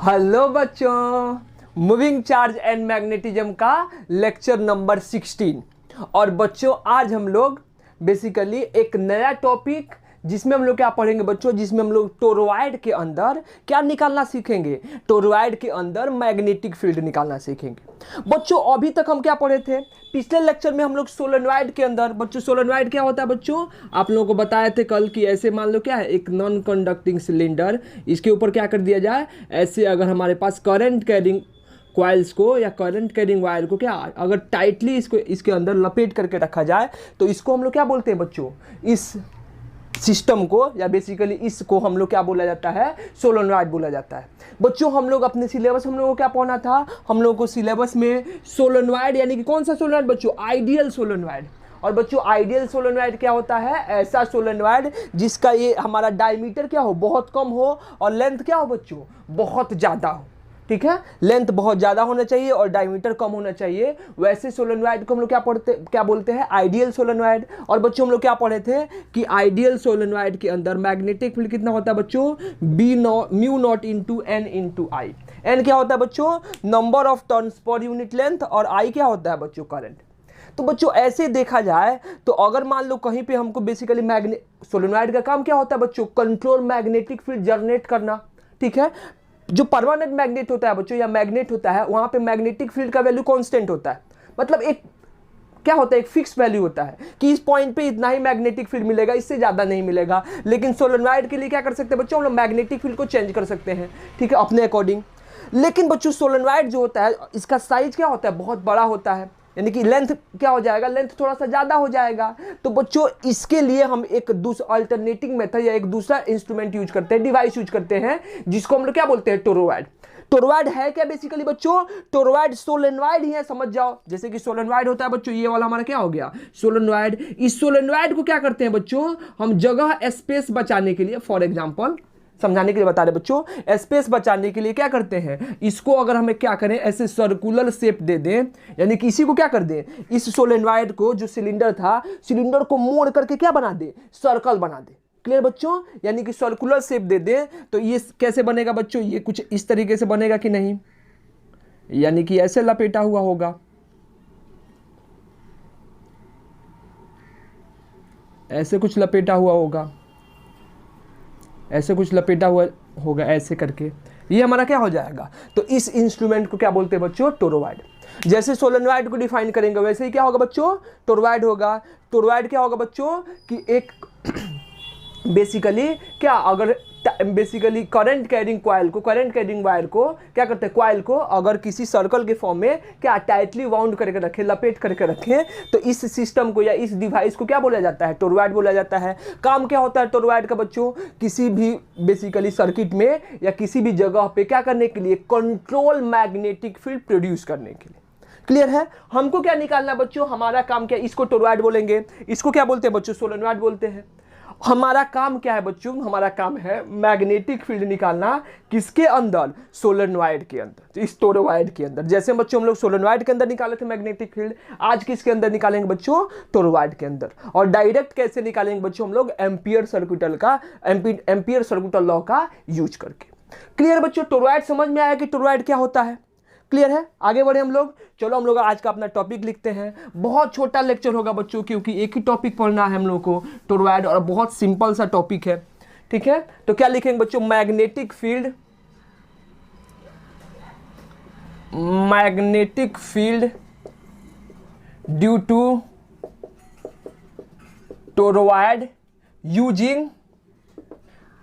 Hello बच्चों, moving charge and magnetism का lecture number 16। और बच्चों आज हम लोग बेसिकली एक नया टॉपिक जिसमें हम लोग क्या पढ़ेंगे बच्चों, जिसमें हम लोग टोरॉयड के अंदर क्या निकालना सीखेंगे, टोरॉयड के अंदर मैग्नेटिक फील्ड निकालना सीखेंगे। बच्चों अभी तक हम क्या पढ़े थे, पिछले लेक्चर में हम लोग सोलेनॉइड के अंदर, बच्चों सोलेनॉइड क्या होता है बच्चों, आप लोगों को बताए थे कल कि ऐसे मान लो क्या है, एक नॉन कंडक्टिंग सिलेंडर, इसके ऊपर क्या कर दिया जाए, ऐसे अगर हमारे पास करंट कैरिंग कॉइल्स को या करंट कैरिंग वायर को क्या अगर टाइटली इसको इसके अंदर लपेट करके रखा जाए तो इसको हम लोग क्या बोलते हैं बच्चों, इस सिस्टम को या बेसिकली इसको हम लोग क्या बोला जाता है, सोलेनॉइड बोला जाता है। बच्चों हम लोग अपने सिलेबस हम लोगों को क्या पढ़ना था, हम लोगों को सिलेबस में सोलेनॉइड यानी कि कौन सा सोलेनॉइड बच्चों, आइडियल सोलेनॉइड। और बच्चों आइडियल सोलेनॉइड क्या होता है, ऐसा सोलेनॉइड जिसका ये हमारा डायमीटर क्या हो, बहुत कम हो, और लेंथ क्या हो बच्चों, बहुत ज़्यादा हो। ठीक है, लेंथ बहुत ज़्यादा होना चाहिए और डायमीटर कम होना चाहिए, वैसे सोलेनॉइड को हम लोग क्या बोलते हैं, आइडियल सोलेनॉइड। और बच्चों हम लोग क्या पढ़े थे कि आइडियल सोलेनॉइड के अंदर मैग्नेटिक फील्ड कितना होता है बच्चों, mu naught into N into i. N क्या होता है बच्चों, number of turns per unit length, और आई क्या होता है बच्चों, करंट। तो बच्चों ऐसे देखा जाए तो अगर मान लो कहीं पे हमको बेसिकली सोलेनॉइड का काम क्या होता है बच्चों, कंट्रोल मैग्नेटिक फील्ड जनरेट करना। ठीक है, जो परमानेंट मैग्नेट होता है बच्चों या मैग्नेट होता है, वहां पे मैग्नेटिक फील्ड का वैल्यू कांस्टेंट होता है, मतलब एक क्या होता है, एक फिक्स वैल्यू होता है कि इस पॉइंट पे इतना ही मैग्नेटिक फील्ड मिलेगा, इससे ज्यादा नहीं मिलेगा। लेकिन सोलेनॉइड के लिए क्या कर सकते हैं बच्चों, हम लोग मैग्नेटिक फील्ड को चेंज कर सकते हैं, ठीक है, अपने अकॉर्डिंग। लेकिन बच्चों सोलेनॉइड जो होता है इसका साइज क्या होता है, बहुत बड़ा होता है, यानी कि लेंथ क्या हो जाएगा, लेंथ थोड़ा सा ज़्यादा हो जाएगा। तो बच्चों इसके लिए हम एक दूसरा अल्टरनेटिंग मेथड या एक दूसरा इंस्ट्रूमेंट यूज करते हैं, डिवाइस यूज करते हैं, जिसको हम लोग क्या बोलते हैं, टोरॉयड। टोरॉयड है क्या बेसिकली बच्चों, टोरॉयड सोलेनॉइड ही है, समझ जाओ। जैसे कि सोलेनॉइड होता है बच्चों, ये वाला हमारा क्या हो गया, सोलेनॉइड। इस सोलेनॉइड को क्या करते हैं बच्चों, हम जगह स्पेस बचाने के लिए, फॉर एग्जाम्पल समझाने के लिए बता रहे बच्चों, स्पेस बचाने के लिए क्या करते हैं, इसको अगर हमें क्या करें, ऐसे सर्कुलर शेप दे दें, यानी कि इसी को क्या कर दें, इस सोलेनॉइड को जो सिलेंडर था, सिलेंडर को मोड़ करके क्या बना दे, सर्कल बना दे। क्लियर बच्चों, यानी कि सर्कुलर शेप दे दें तो ये कैसे बनेगा बच्चों, ये कुछ इस तरीके से बनेगा कि नहीं, यानी कि ऐसे लपेटा हुआ होगा, ऐसे कुछ लपेटा हुआ होगा, ऐसे कुछ लपेटा हुआ होगा, ऐसे करके ये हमारा क्या हो जाएगा। तो इस इंस्ट्रूमेंट को क्या बोलते हैं बच्चों, टोरॉयड। जैसे सोलेनॉइड को डिफाइन करेंगे वैसे ही क्या होगा बच्चों, टोरॉयड होगा। टोरॉयड क्या होगा बच्चों कि एक बेसिकली क्या, अगर बेसिकली करंट कैरिंग कॉइल को, करंट कैरिंग वायर को क्या करते हैं, कॉइल को अगर किसी सर्कल के फॉर्म में क्या टाइटली वाउंड करके रखें, लपेट करके रखें, तो इस सिस्टम को या इस डिवाइस को क्या बोला जाता है, टोरॉयड बोला जाता है। काम क्या होता है टोरॉयड का बच्चों, किसी भी बेसिकली सर्किट में या किसी भी जगह पे क्या करने के लिए, कंट्रोल मैग्नेटिक फील्ड प्रोड्यूस करने के लिए। क्लियर है, हमको क्या निकालना बच्चों, हमारा काम क्या, इसको टोरॉयड बोलेंगे, इसको क्या बोलते हैं बच्चों, सोलेनॉइड बोलते हैं। हमारा काम क्या है बच्चों, हमारा काम है मैग्नेटिक फील्ड निकालना, किसके अंदर, सोलेनॉइड के अंदर, तो इस टोरॉयड के अंदर। जैसे बच्चों हम लोग सोलेनॉइड के अंदर निकाले थे मैग्नेटिक फील्ड, आज किसके अंदर निकालेंगे बच्चों, टोरॉयड के अंदर। और डायरेक्ट कैसे निकालेंगे बच्चों, हम लोग एम्पियर सर्किटल लॉ का यूज करके। क्लियर बच्चों, टोरॉयड समझ में आया कि टोरॉयड क्या होता है, क्लियर है। आगे बढ़े हम लोग, चलो हम लोग आज का अपना टॉपिक लिखते हैं। बहुत छोटा लेक्चर होगा बच्चों, क्योंकि एक ही टॉपिक पढ़ना है हम लोग को, टोरॉयड, और बहुत सिंपल सा टॉपिक है। ठीक है, तो क्या लिखेंगे बच्चों, magnetic field, magnetic field due to toroid using,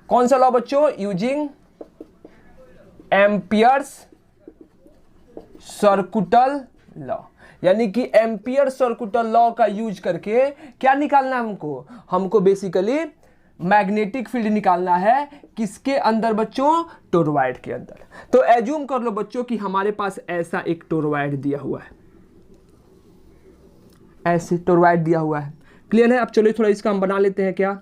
कौन सा लॉ बच्चों, यूजिंग एम्पियर्स सर्कुटल लॉ, यानी कि एम्पियर सर्कुटल लॉ का यूज करके क्या निकालना है हमको बेसिकली मैग्नेटिक फील्ड निकालना है, किसके अंदर बच्चों, टोरॉयड के अंदर। तो एज्यूम कर लो बच्चों कि हमारे पास ऐसा एक टोरॉयड दिया हुआ है, ऐसे टोरॉयड दिया हुआ है। क्लियर है, अब चलो थोड़ा इसका हम बना लेते हैं क्या,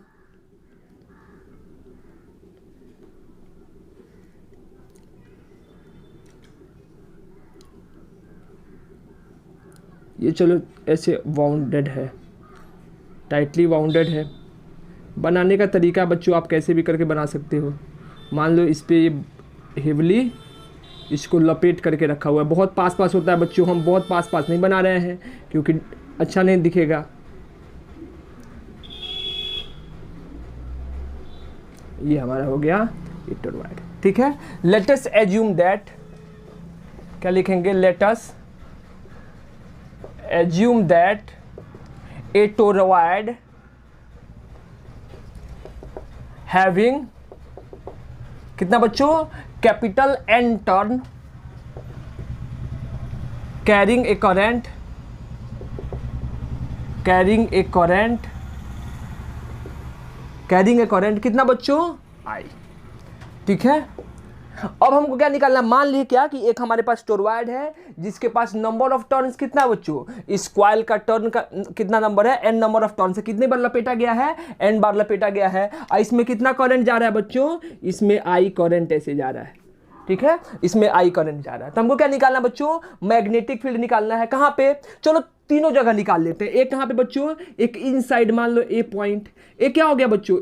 ये चलो ऐसे वाउंडेड है, टाइटली वाउंडेड है। बनाने का तरीका बच्चों आप कैसे भी करके बना सकते हो। मान लो इस पे ये हेवली इसको लपेट करके रखा हुआ है, बहुत पास पास होता है बच्चों, हम बहुत पास पास नहीं बना रहे हैं क्योंकि अच्छा नहीं दिखेगा। ये हमारा हो गया ये टोरॉइड, ठीक है। लेट अस एज्यूम दैट, क्या लिखेंगे, let us assume that A toroid having कितना बच्चों, capital N turn, carrying a current, carrying a current कितना बच्चों, आई, ठीक है। अब हमको क्या निकालना, मान लीजिए क्या कि एक हमारे पास टोरॉइड है जिसके पास नंबर ऑफ टर्न्स कितना है बच्चों, इस कॉइल का टर्न का कितना नंबर है, एन नंबर ऑफ टर्न से कितने बार लपेटा गया है, एन बार लपेटा गया है। और इसमें कितना करंट जा रहा है बच्चों, इसमें आई करंट ऐसे जा रहा है, ठीक है, इसमें आई करंट जा रहा है। तो हमको क्या निकालना बच्चों, मैग्नेटिक फील्ड निकालना है। कहां पे, चलो तीनों जगह निकाल लेते हैं। एक कहां पे बच्चों, एक इनसाइड मान लो ए पॉइंट, एक क्या हो गया बच्चों,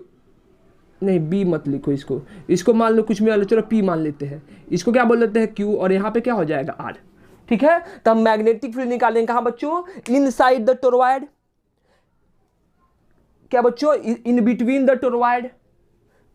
नहीं बी मत लिखो, इसको मान लो कुछ भी मान लो, चलो पी मान लेते हैं, इसको क्या बोल लेते हैं क्यू, और यहाँ पे क्या हो जाएगा आर, ठीक है। तो हम मैग्नेटिक फील्ड निकालेंगे कहां बच्चों, इनसाइड द टोरॉइड, क्या बच्चों, इन बिटवीन द टोरॉइड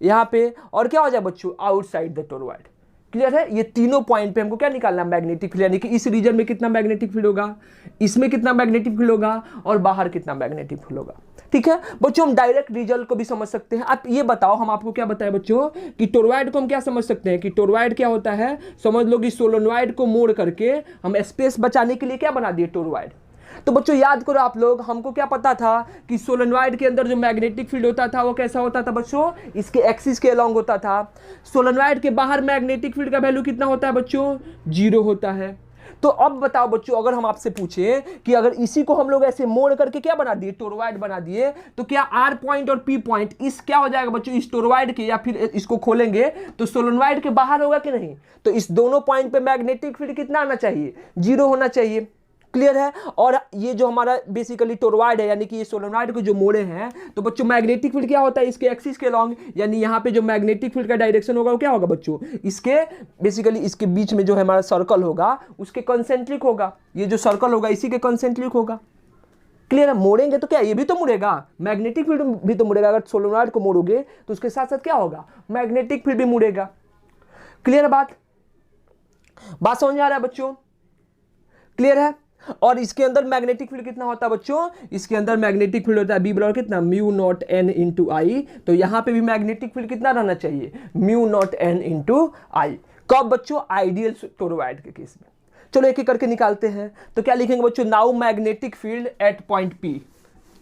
यहाँ पे, और क्या हो जाए बच्चों, आउटसाइड द टोरॉइड। क्लियर है, ये तीनों पॉइंट पे हमको क्या निकालना, मैग्नेटिक फील्ड, यानी कि इस रीजन में कितना मैग्नेटिक फील्ड होगा, इसमें कितना मैग्नेटिक फील्ड होगा, और बाहर कितना मैग्नेटिक फील्ड होगा, ठीक है बच्चों। हम डायरेक्ट रिजल्ट को भी समझ सकते हैं। आप ये बताओ, हम आपको क्या बताएं बच्चों कि टोरॉइड को हम क्या समझ सकते हैं कि टोरॉइड क्या होता है, समझ लो कि सोलेनॉइड को मोड़ करके हम स्पेस बचाने के लिए क्या बना दिए, टोरॉइड। तो बच्चों याद करो आप लोग, हमको क्या पता था कि सोलेनॉइड के अंदर जो मैग्नेटिक फील्ड होता था वो कैसा होता था बच्चों, इसके एक्सिस के अलोंग होता था। सोलेनॉइड के बाहर मैग्नेटिक फील्ड का वैल्यू कितना होता है बच्चों, 0 होता है। तो अब बताओ बच्चों, अगर हम आपसे पूछें कि अगर इसी को हम लोग ऐसे मोड़ करके क्या बना दिए, टोरॉइड बना दिए, तो क्या आर पॉइंट और पी पॉइंट इस क्या हो जाएगा बच्चों, इस टोरॉइड के, या फिर इसको खोलेंगे तो सोलेनॉइड के बाहर होगा कि नहीं। तो इस दोनों पॉइंट पे मैग्नेटिक फील्ड कितना आना चाहिए, 0 होना चाहिए। क्लियर है। और ये जो हमारा बेसिकली टोरॉइड है, यानी कि ये सोलेनॉइड को जो मोड़े हैं, तो बच्चों मैग्नेटिक फील्ड क्या होता है, इसके एक्सिस के लॉन्ग, यानी यहाँ पे जो मैग्नेटिक फील्ड का डायरेक्शन होगा वो क्या होगा बच्चों, इसके बेसिकली इसके बीच में जो है हमारा सर्कल होगा उसके कंसेंट्रिक होगा। ये जो सर्कल होगा इसी के कंसेंट्रिक होगा। क्लियर है। मोड़ेंगे तो क्या ये भी तो मुड़ेगा, मैग्नेटिक फील्ड भी तो मुड़ेगा। अगर सोलेनॉइड को मोड़ोगे तो उसके साथ साथ क्या होगा, मैग्नेटिक फील्ड भी मुड़ेगा। क्लियर है बात समझ में आ रहा है बच्चों, क्लियर है। और इसके अंदर मैग्नेटिक फील्ड कितना होता है बच्चों, इसके अंदर मैग्नेटिक फील्ड होता है बी बराबर कितना, म्यू नॉट एन इंटू आई। तो यहां पे भी मैग्नेटिक फील्ड कितना रहना चाहिए, म्यू नॉट एन इंटू आई। कब बच्चों, आइडियल टोरॉइड के केस में। चलो एक एक करके निकालते हैं। तो क्या लिखेंगे बच्चों, now magnetic field at point P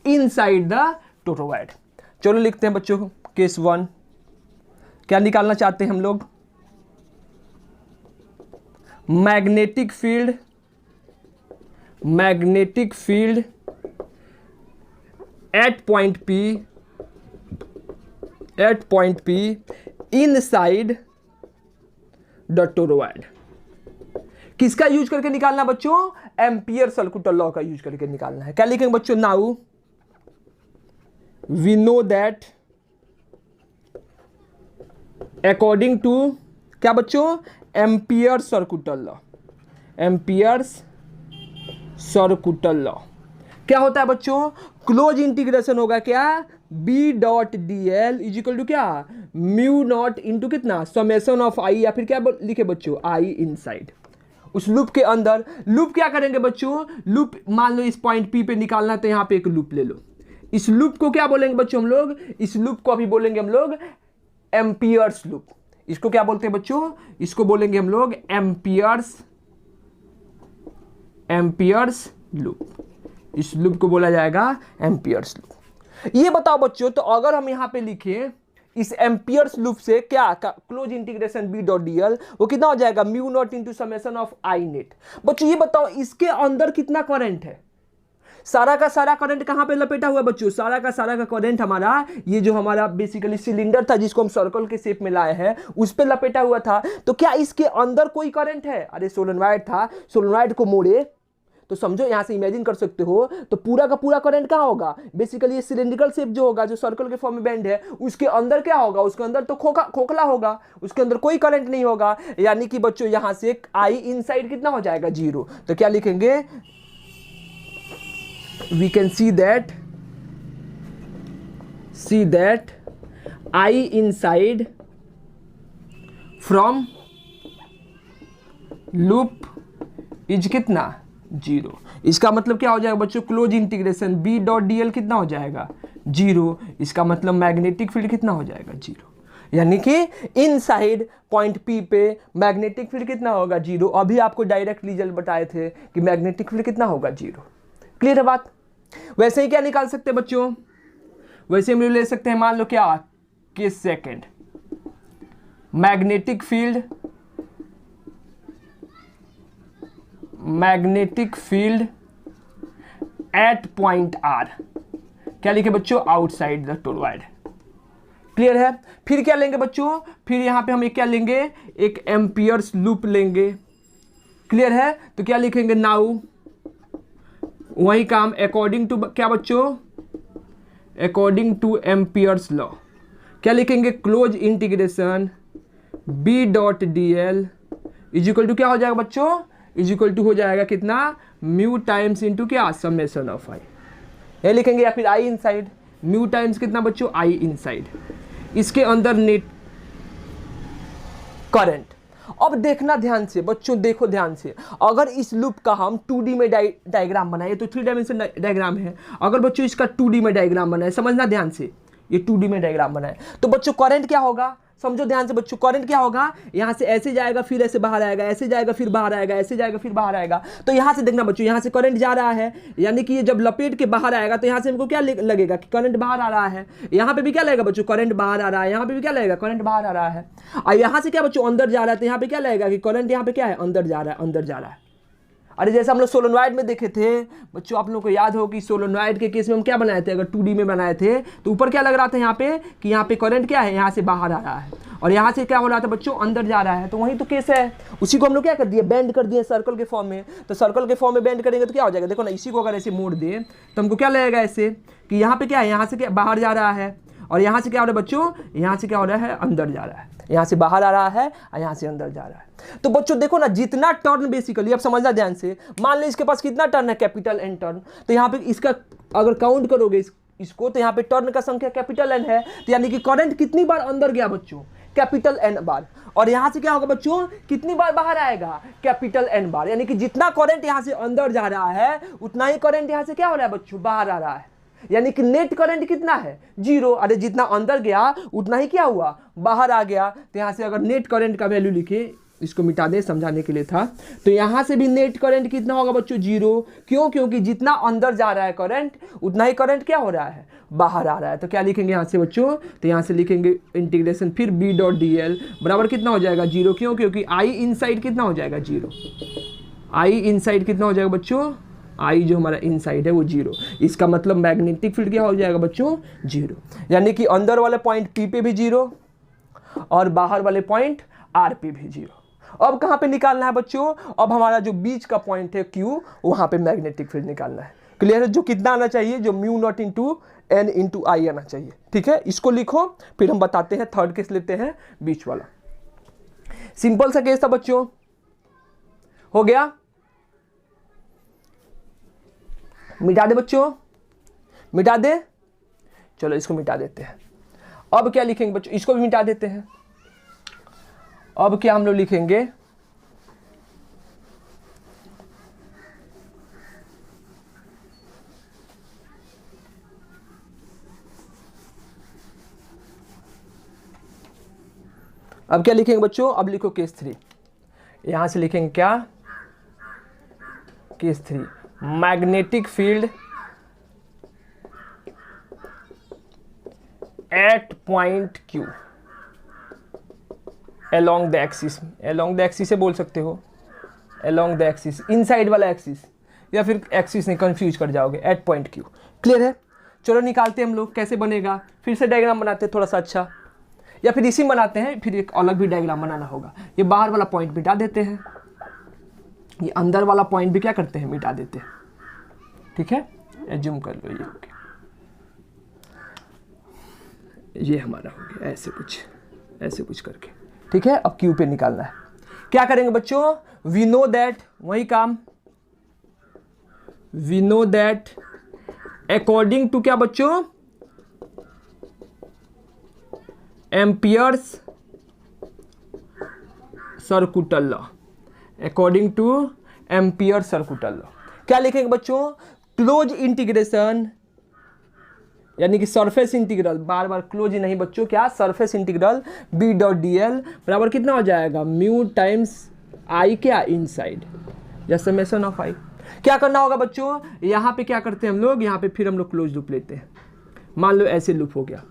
inside the toroid. चलो लिखते हैं बच्चों केस 1। क्या निकालना चाहते हैं हम लोग, magnetic field at point P inside the toroid. किसका यूज करके निकालना बच्चों, एम्पियर सर्कुलर लॉ का यूज करके निकालना है। क्या लिखेंगे बच्चों, now we know that according to क्या बच्चों, Ampere circular law. Ampere's circular law क्या होता है बच्चों, क्लोज इंटीग्रेशन होगा क्या, B dot D L is equal to क्या, म्यू नॉट इंटू कितना, समेशन ऑफ आई, या फिर क्या लिखे बच्चों, आई इनसाइड। उस लूप के अंदर, लूप क्या करेंगे बच्चों, लूप मान लो इस पॉइंट पी पे निकालना, तो यहां पे एक लूप ले लो। इस लूप को क्या बोलेंगे बच्चों हम लोग, इस लूप को अभी बोलेंगे हम लोग एम्पियर्स लूप। इसको क्या बोलते हैं बच्चों, इसको बोलेंगे हम लोग एम्पियर्स लूप। इस लूप को बोला जाएगा एम्पियर्स लूप। ये बताओ बच्चों, तो अगर हम यहां पे लिखें इस एम्पियर्स लूप से क्या close integration B dot D L, वो कितना हो जाएगा, mu naught into summation of I net. बच्चों ये बताओ इसके अंदर कितना करंट है, सारा का सारा करंट कहां पे लपेटा हुआ है बच्चों, सारा का करंट हमारा ये जो हमारा बेसिकली सिलेंडर था जिसको हम सर्कल के शेप में लाए हैं उस पे लपेटा हुआ था। तो क्या इसके अंदर कोई करंट है, अरे सोलेनॉइड था, सोलेनॉइड को मोड़े तो समझो यहाँ से इमेजिन कर सकते हो, तो पूरा का पूरा करंट कहाँ होगा, बेसिकली ये सिलेंड्रिकल शेप जो होगा, जो सर्कल के फॉर्म में बेंड है, उसके अंदर क्या होगा, उसके अंदर तो खोखला होगा, उसके अंदर कोई करंट नहीं होगा। यानी कि बच्चों यहाँ से आई इनसाइड कितना हो जाएगा, 0। तो क्या लिखेंगे, we can see that I inside from loop is कितना, 0। इसका मतलब क्या हो जाएगा बच्चों, close integration B dot D L कितना हो जाएगा, 0। इसका मतलब मैग्नेटिक फील्ड कितना हो जाएगा, 0। यानी कि इनसाइड पॉइंट पी पे मैग्नेटिक फील्ड कितना होगा, 0। अभी आपको डायरेक्ट रिजल्ट बताए थे कि मैग्नेटिक फील्ड कितना होगा, 0। क्लियर है बात। वैसे ही क्या निकाल सकते हैं बच्चों, वैसे हम ले सकते हैं, मान लो क्या, case second, magnetic field at point R, क्या लिखे बच्चों, आउटसाइड द टोरॉइड। क्लियर है। फिर क्या लेंगे बच्चों, फिर यहां पे हम एक क्या लेंगे, एक एम्पियर्स लूप लेंगे। क्लियर है। तो क्या लिखेंगे, नाउ वही काम अकॉर्डिंग टू क्या बच्चों, अकॉर्डिंग टू एम्पियर्स लॉ क्या लिखेंगे, close integration B dot D L is equal to क्या हो जाएगा बच्चों, इज इक्वल टू हो जाएगा कितना, म्यू टाइम्स इंटू क्या, समेशन ऑफ आई, ये लिखेंगे। या फिर आई इनसाइड, म्यू टाइम्स कितना बच्चों, आई इनसाइड, इसके अंदर नेट करंट। अब देखना ध्यान से बच्चों, देखो ध्यान से, अगर इस लूप का हम 2D में डायग्राम बनाए, तो 3 डायमेंशन डायग्राम है, अगर बच्चों इसका 2D में डायग्राम बनाए, समझना ध्यान से, ये 2D में डायग्राम बनाए, तो बच्चों करंट क्या होगा, समझो ध्यान से बच्चों, करंट क्या होगा, यहां से ऐसे जाएगा फिर ऐसे बाहर आएगा, ऐसे जाएगा फिर बाहर आएगा, ऐसे जाएगा फिर बाहर आएगा। तो यहां से देखना बच्चों, यहां से करंट जा रहा है, यानी कि ये जब लपेट के बाहर आएगा तो यहां से हमको क्या लगेगा कि करंट बाहर आ रहा है। यहां पे भी क्या लगेगा बच्चों, करंट बाहर आ रहा है, यहां पे भी क्या लगेगा, करंट बाहर आ रहा है। और यहां से क्या बच्चों, अंदर जा रहा है, तो यहां पे क्या लगेगा कि करंट यहां पे क्या है, अंदर जा रहा है, अंदर जा रहा है। अरे जैसे हम लोग सोलोनॉइड में देखे थे बच्चों, आप लोगों को याद हो कि सोलोनॉइड के केस में हम क्या बनाए थे, अगर 2D में बनाए थे तो ऊपर क्या लग रहा था यहाँ पे, कि यहाँ पे करंट क्या है, यहाँ से बाहर आ रहा है, और यहाँ से क्या हो रहा था बच्चों, अंदर जा रहा है। तो वही तो केस है, उसी को हम लोग क्या कर दिए, बेंड कर दिए सर्कल के फॉर्म में। तो सर्कल के फॉर्म में बेंड करेंगे तो क्या हो जाएगा, देखो ना, इसी को अगर ऐसे मोड़ दे तो हमको क्या लगेगा ऐसे, कि यहाँ पे क्या है, यहाँ से क्या बाहर जा रहा है, और यहाँ से क्या हो रहा है बच्चों, यहाँ से क्या हो रहा है, अंदर जा रहा है, यहाँ से बाहर आ रहा है और यहाँ से अंदर जा रहा है। तो बच्चों देखो ना, जितना टर्न बेसिकली, अब समझना ध्यान से, मान लो इसके पास कितना टर्न है, कैपिटल एन टर्न, तो यहाँ पे इसका अगर काउंट करोगे इसको, तो यहाँ पे टर्न का संख्या कैपिटल एन है, तो यानी कि करंट कितनी बार अंदर गया बच्चों, कैपिटल एन बार। और यहाँ से क्या होगा बच्चों, कितनी बार बाहर आएगा, कैपिटल एन बार। यानी कि जितना करंट यहाँ से अंदर जा रहा है, उतना ही करंट यहाँ से क्या हो रहा है बच्चों, बाहर आ रहा है। यानी कि नेट करंट कितना है, 0। अरे जितना अंदर गया उतना ही क्या हुआ, बाहर आ गया। तो यहाँ से अगर नेट करंट का वैल्यू लिखे, इसको मिटा दे, समझाने के लिए था, तो यहाँ से भी नेट करंट कितना होगा बच्चों, 0। क्यों, क्योंकि जितना अंदर जा रहा है करंट, उतना ही करंट क्या हो रहा है, बाहर आ रहा है। तो क्या लिखेंगे यहाँ से बच्चों, तो यहाँ से लिखेंगे इंटीग्रेशन फिर बी डॉट डी एल बराबर कितना हो जाएगा, 0। क्यों, क्योंकि आई इनसाइड कितना हो जाएगा, 0। आई इनसाइड कितना हो जाएगा बच्चों, आई जो हमारा इनसाइड है वो 0। इसका मतलब मैग्नेटिक फील्ड क्या हो जाएगा बच्चों, 0। यानी कि अंदर वाले पॉइंट पी पे भी 0 और बाहर वाले पॉइंट आर पे भी 0। अब कहाँ पे निकालना है बच्चों, अब हमारा जो बीच का पॉइंट है क्यू, वहां पे मैग्नेटिक फील्ड निकालना है। क्लियर है। जो कितना आना चाहिए, जो mu naught into N into i आना चाहिए। ठीक है, इसको लिखो, फिर हम बताते हैं। थर्ड केस लेते हैं, बीच वाला। सिंपल सा केस था बच्चों, हो गया। मिटा दे बच्चों, मिटा दे, चलो इसको मिटा देते हैं। अब क्या लिखेंगे बच्चों, इसको भी मिटा देते हैं। अब क्या हम लोग लिखेंगे, अब क्या लिखेंगे बच्चों, अब लिखो केस 3। यहां से लिखेंगे क्या, case 3, magnetic field at point Q along the axis, along the axis से बोल सकते हो, along the axis, इनसाइड वाला एक्सिस, या फिर एक्सिस नहीं, कंफ्यूज कर जाओगे, एट पॉइंट क्यू। क्लियर है। चलो निकालते हैं हम लोग, कैसे बनेगा, फिर से डायग्राम बनाते हैं थोड़ा सा अच्छा, या फिर इसी बनाते हैं, फिर एक अलग भी डायग्राम बनाना होगा। ये बाहर वाला पॉइंट मिटा देते हैं, ये अंदर वाला पॉइंट भी क्या करते हैं, मिटा देते हैं। ठीक है, एज्यूम कर लो ये हो गया, ये हमारा हो गया ऐसे कुछ करके। ठीक है, अब क्यू पे निकालना है। क्या करेंगे बच्चों, वी नो दैट, वही काम, we know that according to क्या बच्चों, Ampere's circuital law, according to Ampere circuital law. क्या लिखेंगे बच्चों, क्लोज इंटीग्रेशन यानी कि सरफेस इंटीग्रल, बार बार क्लोज ही नहीं बच्चों, क्या surface integral B dot D L बराबर कितना हो जाएगा, म्यू टाइम्स आई क्या इनसाइड या समेशन ऑफ आई। क्या करना होगा बच्चों, यहाँ पे क्या करते हैं हम लोग, यहाँ पे फिर हम लोग क्लोज लूप लेते हैं, मान लो ऐसे लूप हो गया।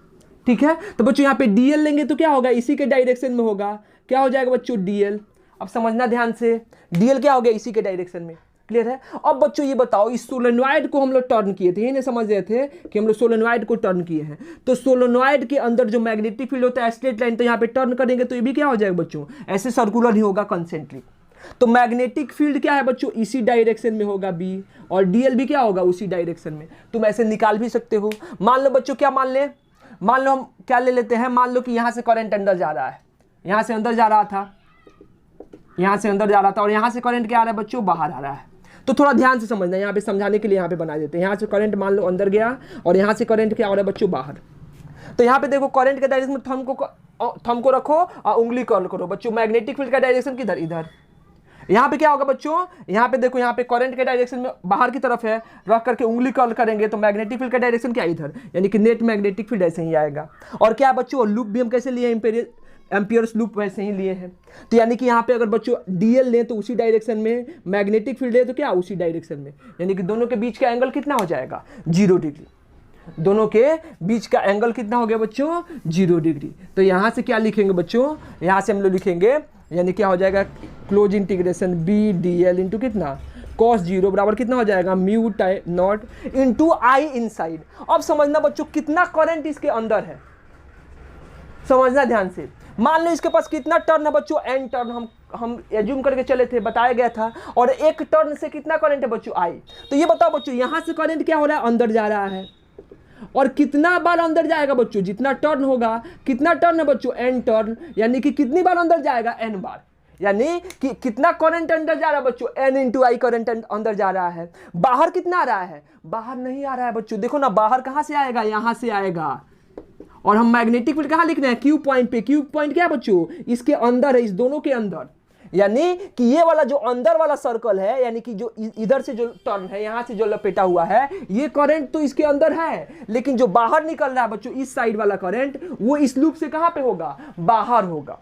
ठीक है, तो बच्चों यहाँ पे डीएल लेंगे तो क्या होगा, इसी के डायरेक्शन में होगा, क्या हो जाएगा बच्चों डीएल। अब समझना ध्यान से, डीएल क्या हो गया, इसी के डायरेक्शन में। क्लियर है। अब बच्चों ये बताओ, इस सोलेनॉइड को हम लोग टर्न किए थे, ये नहीं समझ रहे थे कि हम लोग सोलेनॉइड को टर्न किए हैं, तो सोलेनॉइड के अंदर जो मैग्नेटिक फील्ड होता है स्ट्रेट लाइन, तो यहाँ पे टर्न करेंगे तो ये भी क्या हो जाएगा बच्चों, ऐसे सर्कुलर ही होगा कंसेंट्रिक। तो मैग्नेटिक फील्ड क्या है बच्चों, इसी डायरेक्शन में होगा बी, और डीएल भी क्या होगा उसी डायरेक्शन में। तुम ऐसे निकाल भी सकते हो। मान लो बच्चों, क्या मान ले, मान लो हम क्या ले लेते हैं, मान लो कि यहाँ से करंट अंदर जा रहा है, यहाँ से अंदर जा रहा था, यहाँ से अंदर जा रहा था, और यहाँ से करंट क्या आ रहा है बच्चों, बाहर आ रहा है। तो थोड़ा ध्यान से समझना, यहाँ पे समझाने के लिए यहाँ पे बना देते हैं। यहाँ से करंट मान लो अंदर गया, और यहाँ से करंट क्या हो रहा है बच्चों, बाहर। तो यहाँ पे देखो करंट के डायरेक्शन में थंब को रखो और उंगली कर्ल करो बच्चों। मैग्नेटिक फील्ड का डायरेक्शन किधर, इधर। यहाँ पे क्या होगा बच्चों, यहाँ पे देखो, यहाँ पे करंट के डायरेक्शन में बाहर की तरफ है, रख करके उंगली कर्ल करेंगे तो मैग्नेटिक फील्ड का डायरेक्शन क्या, इधर, यानी कि नेट मैग्नेटिक फील्ड ऐसे ही आएगा। और क्या बच्चों, लूप भी हम कैसे लिए, एम्पियर्स लूप वैसे ही लिए हैं। तो यानी कि यहाँ पे अगर बच्चों डीएल लें तो उसी डायरेक्शन में, मैग्नेटिक फील्ड है तो क्या उसी डायरेक्शन में, यानी कि दोनों के बीच का एंगल कितना हो जाएगा, 0 डिग्री। दोनों के बीच का एंगल कितना हो गया बच्चों, 0 डिग्री। तो यहाँ से क्या लिखेंगे बच्चों, यहाँ से हम लोग लिखेंगे, यानी क्या हो जाएगा, close integration B D L into कितना, cos 0 बराबर कितना हो जाएगा, mu time naught into I inside. अब समझना बच्चों, कितना करंट इसके अंदर है, समझना ध्यान से। मान लो इसके पास कितना टर्न है बच्चों, n टर्न, हम एज्यूम करके चले थे, बताया गया था, और एक टर्न से कितना करंट है बच्चों, आई। तो ये बताओ बच्चों, यहां से करंट क्या हो रहा है, अंदर जा रहा है, और कितना बार अंदर जाएगा बच्चों, जितना टर्न होगा, कितना टर्न है बच्चों, n टर्न, यानी कि कितनी बार अंदर जाएगा, n बार, यानी कि कितना करंट अंदर जा रहा है बच्चों, n इंटू आई करंट अंदर जा रहा है। बाहर कितना आ रहा है, बाहर नहीं आ रहा है बच्चों, देखो ना, बाहर कहां से आएगा, यहां से आएगा। और हम मैग्नेटिक फील्ड कहां लिख रहे हैं, क्यू पॉइंट पे। क्यू पॉइंट क्या है बच्चों, इसके अंदर है, इस दोनों के अंदर, यानी कि ये वाला जो अंदर वाला सर्कल है, यानी कि जो इधर से जो टर्न है, यहां से जो लपेटा हुआ है, ये करंट तो इसके अंदर है, लेकिन जो बाहर निकल रहा है बच्चों, इस साइड वाला करंट, वो इस लूप से कहां पे होगा, बाहर होगा।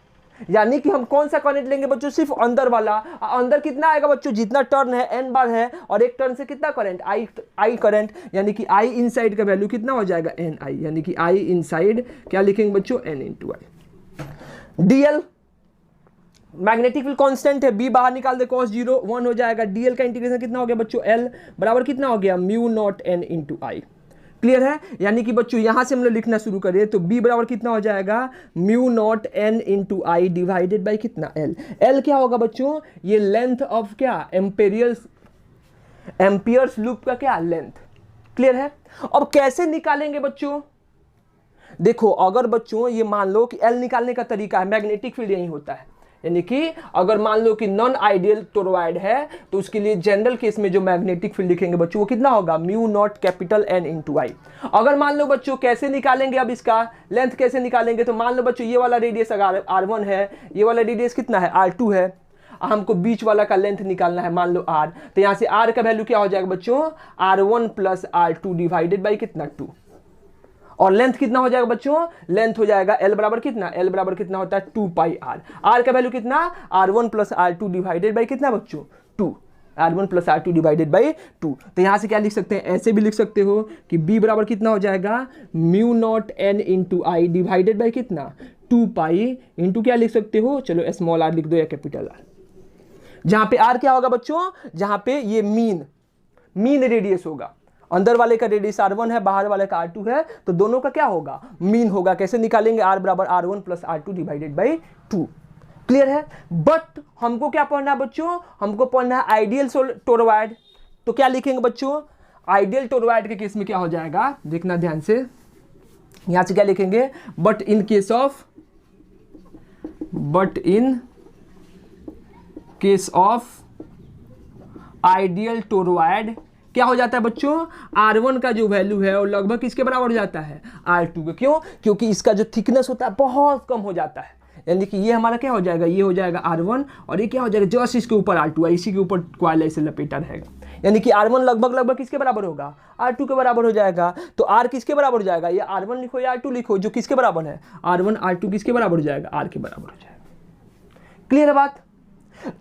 यानी कि हम कौन सा करंट लेंगे बच्चों, सिर्फ अंदर वाला। अंदर कितना आएगा बच्चों, जितना टर्न है n बार है, और एक टर्न से कितना करंट, आई करंट, यानी कि आई इनसाइड का वैल्यू कितना हो जाएगा, एन आई, यानी कि आई इनसाइड क्या लिखेंगे बच्चों, n इंटू आई। डीएल मैग्नेटिक फील्ड कांस्टेंट है, बी बाहर निकाल दे, cos 0 1 हो जाएगा। डीएल का इंटीग्रेशन कितना हो गया बच्चों, एल बराबर कितना हो गया, mu naught n into I. Clear है। यानी कि बच्चों यहां से हम लोग लिखना शुरू करें तो b बराबर कितना हो जाएगा, mu not n into I divided by कितना, l। l क्या होगा बच्चों, ये लेंथ ऑफ क्या, एम्पियर्स लूप का क्या, लेंथ। क्लियर है। अब कैसे निकालेंगे बच्चों, देखो अगर बच्चों ये मान लो कि l निकालने का तरीका है, मैग्नेटिक फील्ड यही होता है, यानी कि अगर मान लो कि नॉन आइडियल टोरॉइड है तो उसके लिए जनरल केस में जो मैग्नेटिक फील्ड लिखेंगे बच्चों वो कितना होगा, mu naught capital N into i. अगर मान लो बच्चों कैसे निकालेंगे, अब इसका लेंथ कैसे निकालेंगे, तो मान लो बच्चों ये वाला रेडियस अगर R1 है, ये वाला रेडियस कितना है, R2 है, हमको बीच वाला का लेंथ निकालना है, मान लो R, तो यहाँ से R का वैल्यू क्या हो जाएगा बच्चों, R1 plus R2 divided by कितना, 2। और लेंथ कितना हो जाएगा बच्चों, लेंथ हो जाएगा L बराबर कितना, L बराबर कितना होता है 2 पाई R। R का वैल्यू कितना, R1 plus R2 divided by कितना बच्चों, 2। R1 plus R2 divided by 2। तो यहाँ से क्या लिख सकते हैं, ऐसे भी लिख सकते हो कि B बराबर कितना हो जाएगा, mu not N into I divided by कितना, 2 पाई इंटू क्या लिख सकते हो, चलो स्मॉल r लिख दो या कैपिटल R। जहाँ पे R क्या होगा बच्चों, जहाँ पे ये मीन रेडियस होगा, अंदर वाले का रेडियस R1 है, बाहर वाले का R2 है, तो दोनों का क्या होगा, मीन होगा। कैसे निकालेंगे, R बराबर R1 plus R2 divided by 2। Clear है। बट हमको क्या पढ़ना है बच्चों, हमको पढ़ना है आइडियल टोरॉइड। तो क्या लिखेंगे बच्चों, आइडियल टोरॉइड के केस में क्या हो जाएगा, देखना ध्यान से, यहां से क्या लिखेंगे, but in case of ideal toroid क्या हो जाता है बच्चों, R1 का जो वैल्यू है वो लगभग किसके बराबर हो जाता है, R2 के। क्यों, क्योंकि इसका जो थिकनेस होता है बहुत कम हो जाता है, यानी कि ये हमारा क्या हो जाएगा, ये हो जाएगा R1 और ये क्या हो जाएगा, जस्ट इसके ऊपर R2 है, इसी के ऊपर कॉइल ऐसे लपेटा रहेगा, यानी कि R1 लगभग किसके बराबर होगा, R2 के बराबर हो जाएगा। तो R किसके बराबर हो जाएगा, ये R1 लिखो या R2 लिखो, जो किसके बराबर है, R1 R2 किसके बराबर हो जाएगा, R के बराबर हो जाएगा। क्लियर है बात।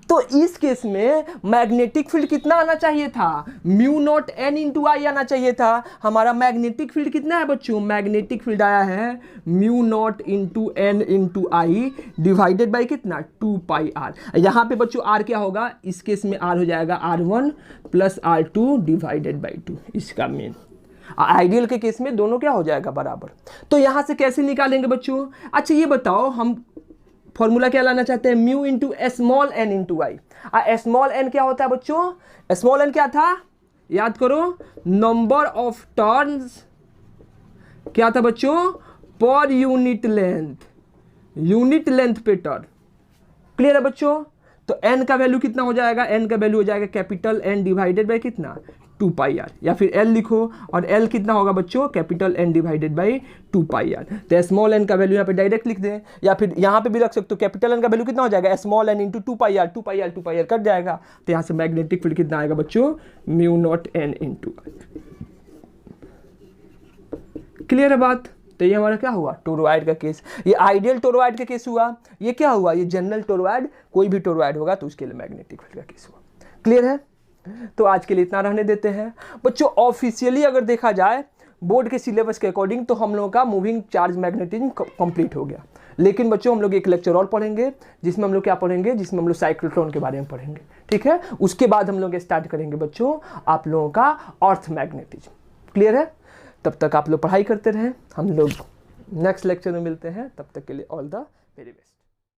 तो इस केस में मैग्नेटिक फील्ड कितना आना चाहिए था, mu naught N into i आना चाहिए था। हमारा मैग्नेटिक फील्ड कितना है बच्चों, मैग्नेटिक फील्ड आया है mu naught into N into I divided by कितना 2 पाई आर। यहां पे बच्चों आर क्या होगा, इस केस में आर हो जाएगा R1 plus R2 divided by 2, इसका मीन। आइडियल के केस में दोनों क्या हो जाएगा बराबर। तो यहां से कैसे निकालेंगे बच्चों, अच्छा ये बताओ, हम फॉर्मूला क्या लाना चाहते हैं, mu into small N into i. Small n क्या होता है बच्चों, स्मॉल एन क्या था, याद करो, नंबर ऑफ टर्न्स क्या था बच्चों, पर यूनिट लेंथ पे टर्न। क्लियर है बच्चों। तो एन का वैल्यू कितना हो जाएगा, एन का वैल्यू हो जाएगा कैपिटल एन डिवाइडेड बाई कितना 2 पाई आर, या फिर एल लिखो, और एल कितना होगा बच्चों, capital N divided by 2 pi R. तो स्मॉल एन का वैल्यू यहाँ पे डायरेक्ट लिख दें, या फिर यहाँ पे भी रख सकते हो, कैपिटल एन का वैल्यू कितना हो जाएगा, small N into 2 pi R cut जाएगा। तो यहाँ से मैग्नेटिक फील्ड कितना आएगा बच्चों, mu naught N into I. Clear है बात। तो ये हमारा क्या हुआ, टोरॉइड का केस, ये आइडियल टोरॉइड का केस हुआ। ये क्या हुआ, ये जनरल टोरॉइड, कोई भी टोरॉइड होगा तो उसके लिए मैग्नेटिक फील्ड का केस हुआ। क्लियर है। तो आज के लिए इतना रहने देते हैं बच्चों। ऑफिशियली अगर देखा जाए बोर्ड के सिलेबस के अकॉर्डिंग तो हम लोगों का मूविंग चार्ज मैग्नेटिज्म कंप्लीट हो गया। लेकिन बच्चों हम लोग एक लेक्चर और पढ़ेंगे, जिसमें हम लोग क्या पढ़ेंगे, जिसमें हम लोग साइक्लोट्रॉन के बारे में पढ़ेंगे। ठीक है, उसके बाद हम लोग स्टार्ट करेंगे बच्चों आप लोगों का अर्थ मैग्नेटिज्म। क्लियर है। तब तक आप लोग पढ़ाई करते रहें, हम लोग नेक्स्ट लेक्चर में मिलते हैं। तब तक के लिए ऑल द वेरी बेस्ट।